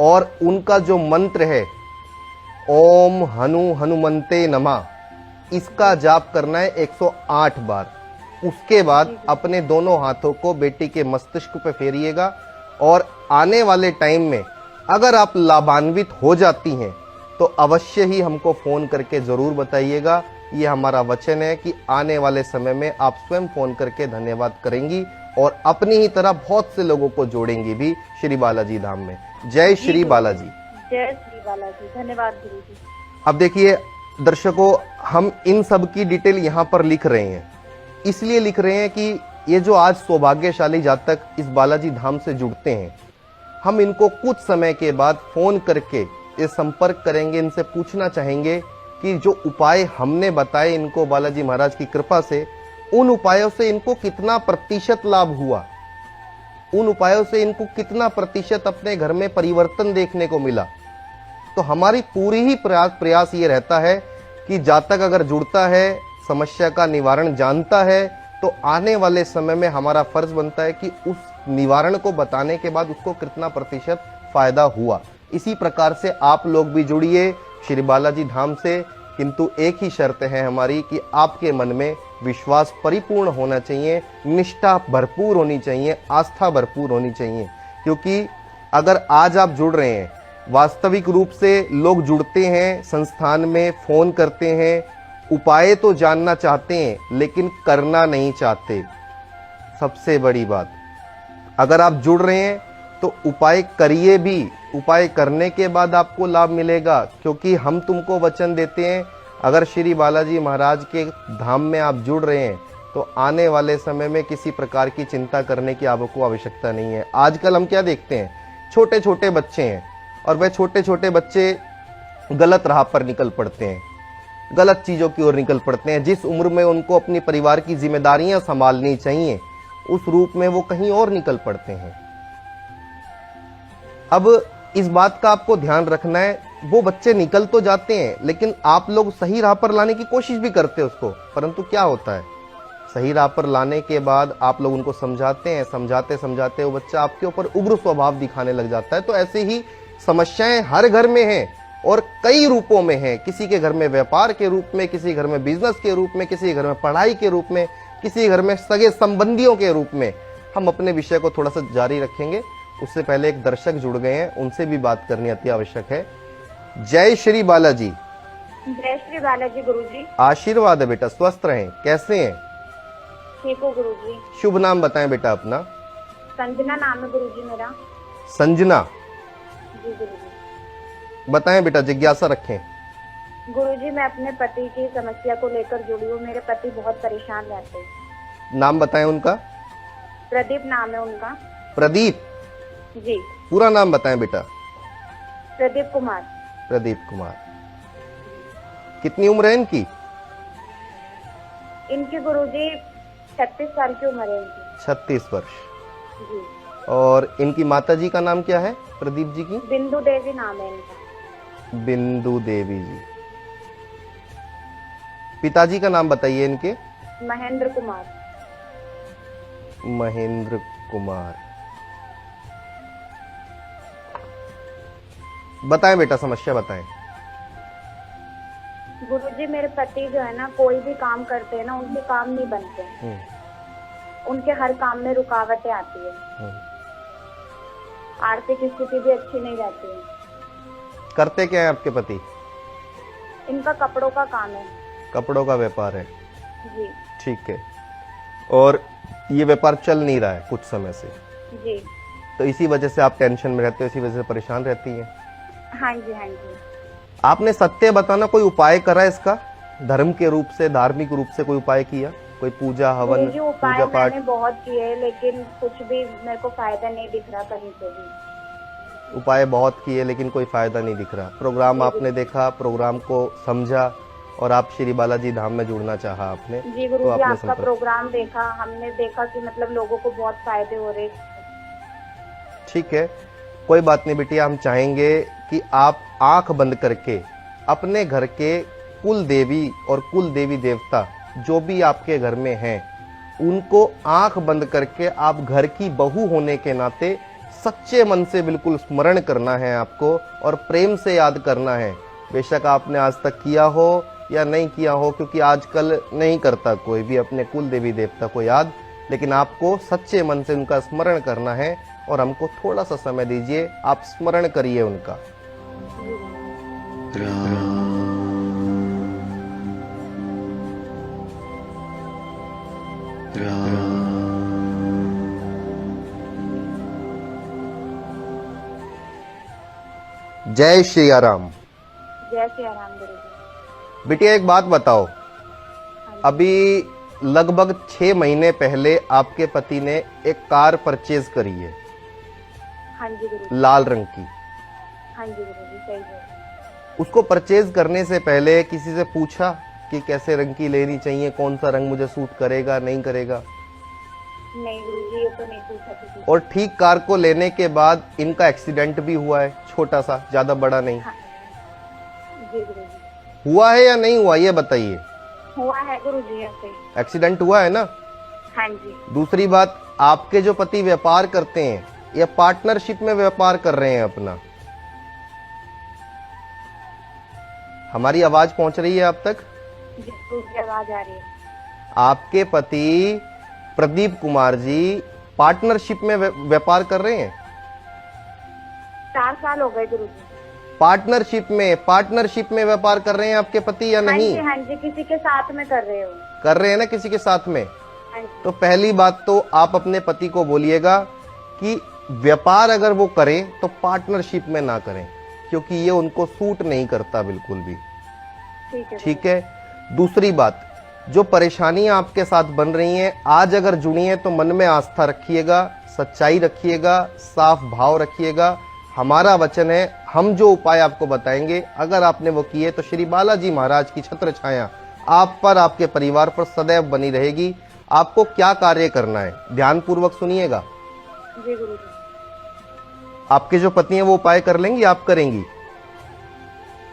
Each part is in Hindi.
और उनका जो मंत्र है ओम हनुमंते नमः, इसका जाप करना है 108 बार। उसके बाद अपने दोनों हाथों को बेटी के मस्तिष्क पे फेरिएगा और आने वाले टाइम में अगर आप लाभान्वित हो जाती हैं तो अवश्य ही हमको फोन करके जरूर बताइएगा। ये हमारा वचन है कि आने वाले समय में आप स्वयं फोन करके धन्यवाद करेंगी और अपनी ही तरह बहुत से लोगों को जोड़ेंगी भी श्री बालाजी धाम में। जय श्री बालाजी। जय श्री बालाजी। धन्यवाद गुरुजी। अब देखिए दर्शकों, हम इन सब की डिटेल यहाँ पर लिख रहे हैं, इसलिए लिख रहे हैं कि ये जो आज सौभाग्यशाली जातक इस बालाजी धाम से जुड़ते हैं, हम इनको कुछ समय के बाद फोन करके ये संपर्क करेंगे, इनसे पूछना चाहेंगे कि जो उपाय हमने बताए इनको बालाजी महाराज की कृपा से, उन उपायों से इनको कितना प्रतिशत लाभ हुआ, उन उपायों से इनको कितना प्रतिशत अपने घर में परिवर्तन देखने को मिला। तो हमारी पूरी ही प्रयास ये रहता है कि जातक अगर जुड़ता है, समस्या का निवारण जानता है, तो आने वाले समय में हमारा फर्ज बनता है कि उस निवारण को बताने के बाद उसको कितना प्रतिशत फायदा हुआ। इसी प्रकार से आप लोग भी जुड़िए श्री बालाजी धाम से, किंतु एक ही शर्त है हमारी कि आपके मन में विश्वास परिपूर्ण होना चाहिए, निष्ठा भरपूर होनी चाहिए, आस्था भरपूर होनी चाहिए। क्योंकि अगर आज आप जुड़ रहे हैं, वास्तविक रूप से लोग जुड़ते हैं, संस्थान में फोन करते हैं, उपाय तो जानना चाहते हैं लेकिन करना नहीं चाहते। सबसे बड़ी बात, अगर आप जुड़ रहे हैं तो उपाय करिए भी, उपाय करने के बाद आपको लाभ मिलेगा। क्योंकि हम तुमको वचन देते हैं, अगर श्री बालाजी महाराज के धाम में आप जुड़ रहे हैं तो आने वाले समय में किसी प्रकार की चिंता करने की आपको आवश्यकता नहीं है। आजकल हम क्या देखते हैं, छोटे छोटे बच्चे हैं और वह छोटे छोटे बच्चे गलत राह पर निकल पड़ते हैं, गलत चीजों की ओर निकल पड़ते हैं। जिस उम्र में उनको अपनी परिवार की जिम्मेदारियां संभालनी चाहिए, उस रूप में वो कहीं और निकल पड़ते हैं। अब इस बात का आपको ध्यान रखना है, वो बच्चे निकल तो जाते हैं लेकिन आप लोग सही राह पर लाने की कोशिश भी करते हैं उसको, परंतु क्या होता है, सही राह पर लाने के बाद आप लोग उनको समझाते हैं, समझाते समझाते वो बच्चा आपके ऊपर उग्र स्वभाव दिखाने लग जाता है। तो ऐसे ही समस्याएं हर घर में हैं और कई रूपों में हैं। किसी के घर में व्यापार के रूप में, किसी घर में बिजनेस के रूप में, किसी घर में पढ़ाई के रूप में, किसी घर में सगे संबंधियों के रूप में। हम अपने विषय को थोड़ा सा जारी रखेंगे, उससे पहले एक दर्शक जुड़ गए हैं, उनसे भी बात करनी अति आवश्यक है। जय श्री बालाजी। जय श्री बालाजी गुरुजी। आशीर्वाद है बेटा, स्वस्थ रहें। कैसे हैं? ठीक हो गुरुजी। शुभ नाम बताएं बेटा अपना। संजना नाम है गुरुजी मेरा। संजना जी गुरुजी। बताएं बेटा, जिज्ञासा रखें। गुरुजी मैं अपने पति की समस्या को लेकर जुड़ी हूँ। मेरे पति बहुत परेशान रहते हैं। नाम बताएं उनका। प्रदीप नाम है उनका। प्रदीप जी। पूरा नाम बताएं बेटा। प्रदीप कुमार। प्रदीप कुमार। कितनी उम्र है इनकी? इनकी गुरुजी 36 साल की उम्र है इनकी। 36 वर्ष। जी। और इनकी माता जी का नाम क्या है प्रदीप जी की? बिंदु देवी नाम है इनका। बिंदु देवी जी। पिताजी का नाम बताइए इनके। महेंद्र कुमार। महेंद्र कुमार। बताएं बेटा, समस्या बताएं। गुरुजी मेरे पति जो है ना, कोई भी काम करते हैं ना, उनके काम नहीं बनते हैं। उनके हर काम में रुकावटें आती है। आर्थिक स्थिति भी अच्छी नहीं रहती है। करते क्या है आपके पति? इनका कपड़ों का काम है। कपड़ों का व्यापार है। जी। ठीक है। और ये व्यापार चल नहीं रहा है कुछ समय से? जी। तो इसी वजह से आप टेंशन में रहते हो, इसी वजह से परेशान रहती हैं? हाँ जी, हाँ जी। आपने सत्य बताना कोई उपाय करा इसका? धर्म के रूप से, धार्मिक रूप से कोई उपाय किया? कोई पूजा हवन, पूजा पाठ? मैंने बहुत किए लेकिन कुछ भी मेरे को फायदा नहीं दिख रहा कहीं से भी। उपाय बहुत किए लेकिन कोई फायदा नहीं दिख रहा। प्रोग्राम आपने देखा, प्रोग्राम को समझा और आप श्री बालाजी धाम में जुड़ना चाहा आपने। जी गुरु जी, आपका प्रोग्राम देखा, हमने देखा कि मतलब लोगों को बहुत फायदे हो रहे। ठीक है, कोई बात नहीं बेटिया, हम चाहेंगे कि आप आंख बंद करके अपने घर के कुल देवी और कुल देवी देवता जो भी आपके घर में हैं, उनको आंख बंद करके आप घर की बहू होने के नाते सच्चे मन से बिल्कुल स्मरण करना है आपको और प्रेम से याद करना है। बेशक आपने आज तक किया हो या नहीं किया हो, क्योंकि आजकल नहीं करता कोई भी अपने कुल देवी देवता को याद, लेकिन आपको सच्चे मन से उनका स्मरण करना है और हमको थोड़ा सा समय दीजिए, आप स्मरण करिए उनका। जय श्री राम। जय श्री राम गुरुजी। बिटिया एक बात बताओ, अभी लगभग 6 महीने पहले आपके पति ने एक कार परचेज करी है। हाँ जी गुरुजी। लाल रंग की। हाँ जी गुरुजी, सही है। उसको परचेज करने से पहले किसी से पूछा कि कैसे रंग की लेनी चाहिए, कौन सा रंग मुझे सूट करेगा नहीं करेगा? नहीं गुरुजी, ये तो नहीं पूछा किसी से। और ठीक कार को लेने के बाद इनका एक्सीडेंट भी हुआ है, छोटा सा, ज्यादा बड़ा नहीं। हाँ। जी गुरुजी। हुआ है या नहीं हुआ ये बताइए। हुआ है गुरुजी, ऐसे। एक्सीडेंट हुआ है ना? हाँ जी। दूसरी बात, आपके जो पति व्यापार करते हैं या पार्टनरशिप में व्यापार कर रहे हैं अपना? हमारी आवाज पहुंच रही है आप तक? जी गुरुजी, आवाज आ रही है। आपके पति प्रदीप कुमार जी पार्टनरशिप में व्यापार कर रहे हैं? 4 साल हो गए गुरुजी। पार्टनरशिप में व्यापार कर रहे हैं आपके पति या नहीं? हाँ जी, किसी के साथ में कर रहे हो। कर रहे हैं ना, किसी के साथ में। हाँ जी। तो पहली बात तो आप अपने पति को बोलिएगा कि व्यापार अगर वो करें तो पार्टनरशिप में ना करें, क्योंकि ये उनको सूट नहीं करता बिल्कुल भी। ठीक है। दूसरी बात, जो परेशानियां आपके साथ बन रही हैं, आज अगर जुड़ी हैं तो मन में आस्था रखिएगा, सच्चाई रखिएगा, साफ भाव रखिएगा। हमारा वचन है, हम जो उपाय आपको बताएंगे अगर आपने वो किए तो श्री बालाजी महाराज की छत्र छाया आप पर, आपके परिवार पर सदैव बनी रहेगी। आपको क्या कार्य करना है ध्यान पूर्वक सुनिएगा। जी गुरुजी। आपके जो पति हैं वो उपाय कर लेंगी, आप करेंगी?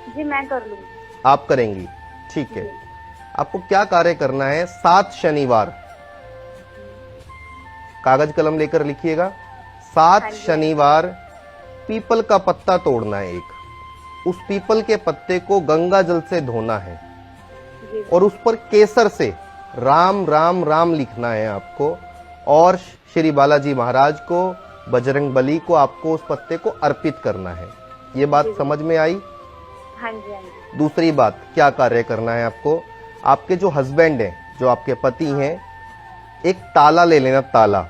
जी मैं कर लूंगी। आप करेंगी, ठीक है। आपको क्या कार्य करना है, 7 शनिवार, कागज कलम लेकर लिखिएगा। 7 शनिवार पीपल का पत्ता तोड़ना है एक, उस पीपल के पत्ते को गंगा जल से धोना है और उस पर केसर से राम राम राम लिखना है आपको, और श्री बालाजी महाराज को, बजरंग बली को आपको उस पत्ते को अर्पित करना है। ये बात समझ में आई? हाँ जी, हाँ जी। दूसरी बात, क्या कार्य करना है आपको, आपके जो हस्बैंड हैं, जो आपके पति हैं, एक ताला ले लेना, ताला।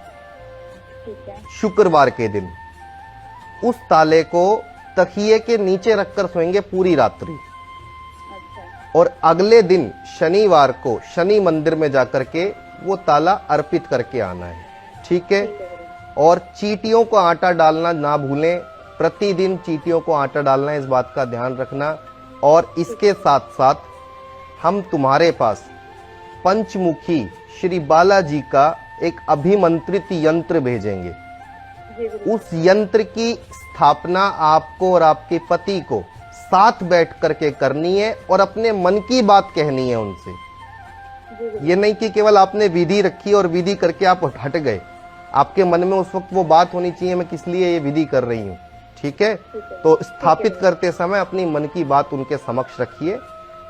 ठीक है। शुक्रवार के दिन उस ताले को तकिए के नीचे रखकर सोएंगे पूरी रात्रि। अच्छा। और अगले दिन शनिवार को शनि मंदिर में जाकर के वो ताला अर्पित करके आना है। ठीक है। और चींटियों को आटा डालना ना भूलें, प्रतिदिन चींटियों को आटा डालना है, इस बात का ध्यान रखना। और इसके साथ साथ हम तुम्हारे पास पंचमुखी श्री बालाजी का एक अभिमंत्रित यंत्र भेजेंगे। उस यंत्र की स्थापना आपको और आपके पति को साथ बैठ करके करनी है और अपने मन की बात कहनी है उनसे। ये नहीं कि केवल आपने विधि रखी और विधि करके आप हट गए। आपके मन में उस वक्त वो बात होनी चाहिए, मैं किस लिए ये विधि कर रही हूँ। ठीक है। तो स्थापित करते समय अपनी मन की बात उनके समक्ष रखिए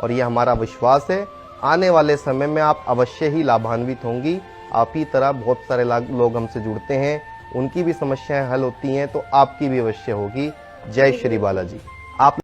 और ये हमारा विश्वास है, आने वाले समय में आप अवश्य ही लाभान्वित होंगी। आप ही तरह बहुत सारे लोग हमसे जुड़ते हैं, उनकी भी समस्याएं हल होती हैं, तो आपकी भी अवश्य होगी। जय श्री बालाजी। आप